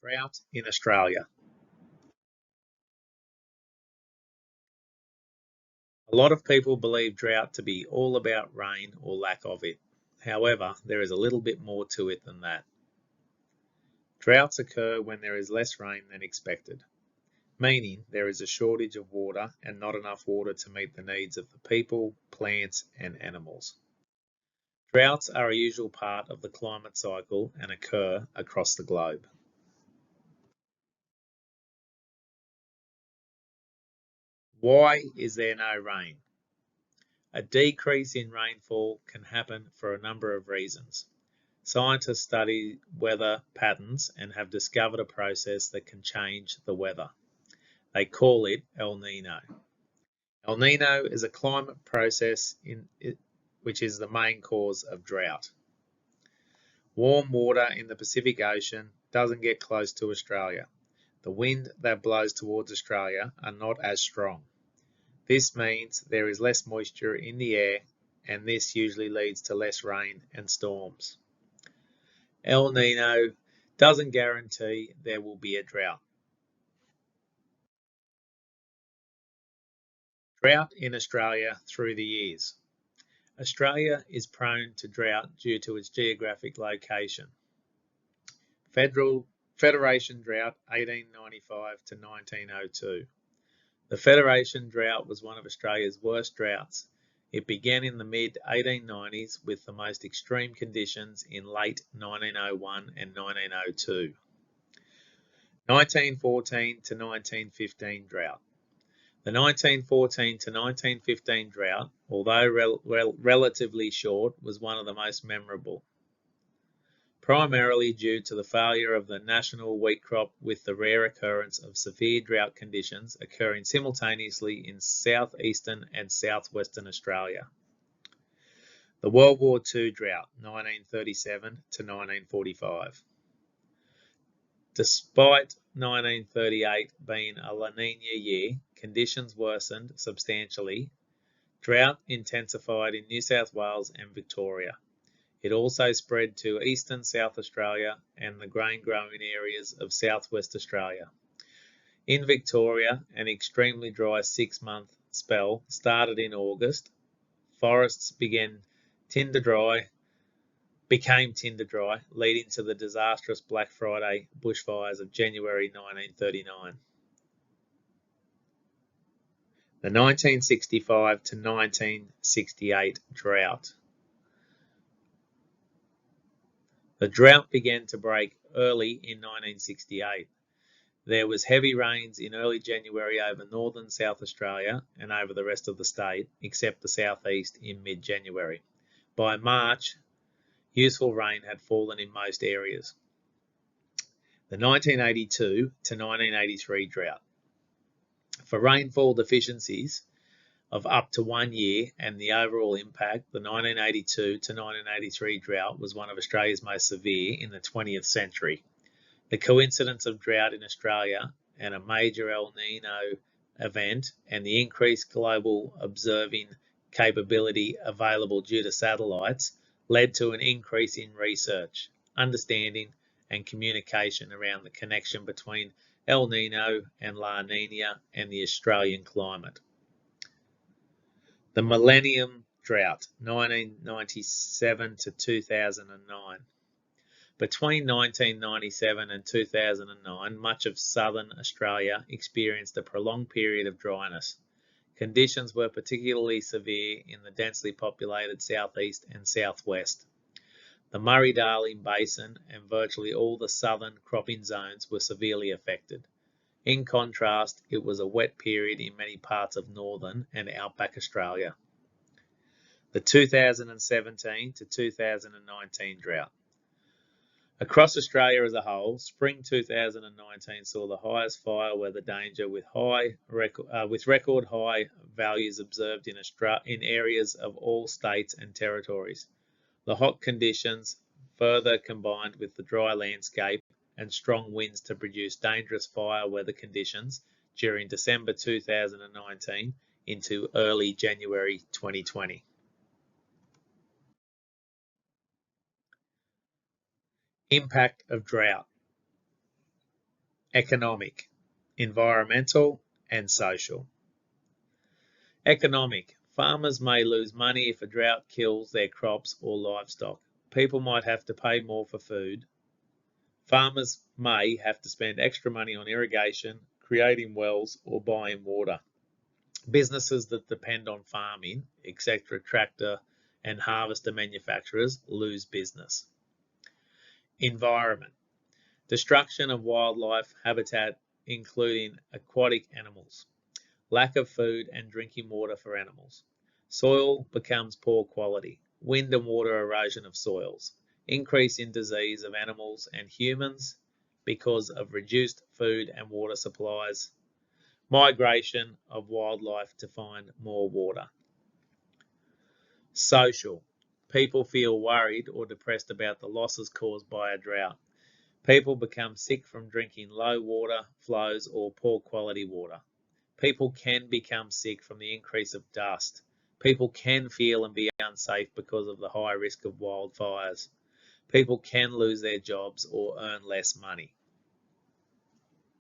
Drought in Australia. A lot of people believe drought to be all about rain or lack of it. However, there is a little bit more to it than that. Droughts occur when there is less rain than expected, meaning there is a shortage of water and not enough water to meet the needs of the people, plants, and animals. Droughts are a usual part of the climate cycle and occur across the globe. Why is there no rain? A decrease in rainfall can happen for a number of reasons. Scientists study weather patterns and have discovered a process that can change the weather. They call it El Nino. El Nino is a climate process which is the main cause of drought. Warm water in the Pacific Ocean doesn't get close to Australia. The wind that blows towards Australia are not as strong. This means there is less moisture in the air, and this usually leads to less rain and storms. El Nino doesn't guarantee there will be a drought. Drought in Australia through the years. Australia is prone to drought due to its geographic location. Federation drought 1895 to 1902. The Federation drought was one of Australia's worst droughts. It began in the mid-1890s with the most extreme conditions in late 1901 and 1902. 1914 to 1915 drought. The 1914 to 1915 drought, although relatively short, was one of the most memorable, primarily due to the failure of the national wheat crop with the rare occurrence of severe drought conditions occurring simultaneously in southeastern and southwestern Australia. The World War II drought, 1937 to 1945. Despite 1938 being a La Nina year, conditions worsened substantially. Drought intensified in New South Wales and Victoria. It also spread to eastern South Australia and the grain-growing areas of southwest Australia. In Victoria, an extremely dry 6-month spell started in August. Forests became tinder dry, leading to the disastrous Black Friday bushfires of January 1939. The 1965 to 1968 drought. The drought began to break early in 1968. There was heavy rains in early January over northern South Australia and over the rest of the state, except the southeast in mid-January. By March, useful rain had fallen in most areas. The 1982 to 1983 drought. For rainfall deficiencies of up to 1 year and the overall impact, the 1982 to 1983 drought was one of Australia's most severe in the 20th century. The coincidence of drought in Australia and a major El Nino event and the increased global observing capability available due to satellites led to an increase in research, understanding, and communication around the connection between El Nino and La Nina and the Australian climate. The Millennium Drought, 1997 to 2009. Between 1997 and 2009, much of southern Australia experienced a prolonged period of dryness. Conditions were particularly severe in the densely populated southeast and southwest. The Murray-Darling Basin and virtually all the southern cropping zones were severely affected. In contrast, it was a wet period in many parts of northern and outback Australia. The 2017 to 2019 drought. Across Australia as a whole, spring 2019 saw the highest fire weather danger with record high values observed in areas of all states and territories. The hot conditions further combined with the dry landscape and strong winds to produce dangerous fire weather conditions during December 2019 into early January 2020. Impact of drought. Economic, environmental, and social. Economic. Farmers may lose money if a drought kills their crops or livestock. People might have to pay more for food. Farmers may have to spend extra money on irrigation, creating wells, or buying water. Businesses that depend on farming, etc., tractor and harvester manufacturers, lose business. Environment. Destruction of wildlife habitat, including aquatic animals. Lack of food and drinking water for animals. Soil becomes poor quality. Wind and water erosion of soils. Increase in disease of animals and humans because of reduced food and water supplies. Migration of wildlife to find more water. Social. People feel worried or depressed about the losses caused by a drought. People become sick from drinking low water flows or poor quality water. People can become sick from the increase of dust. People can feel and be unsafe because of the high risk of wildfires. People can lose their jobs or earn less money.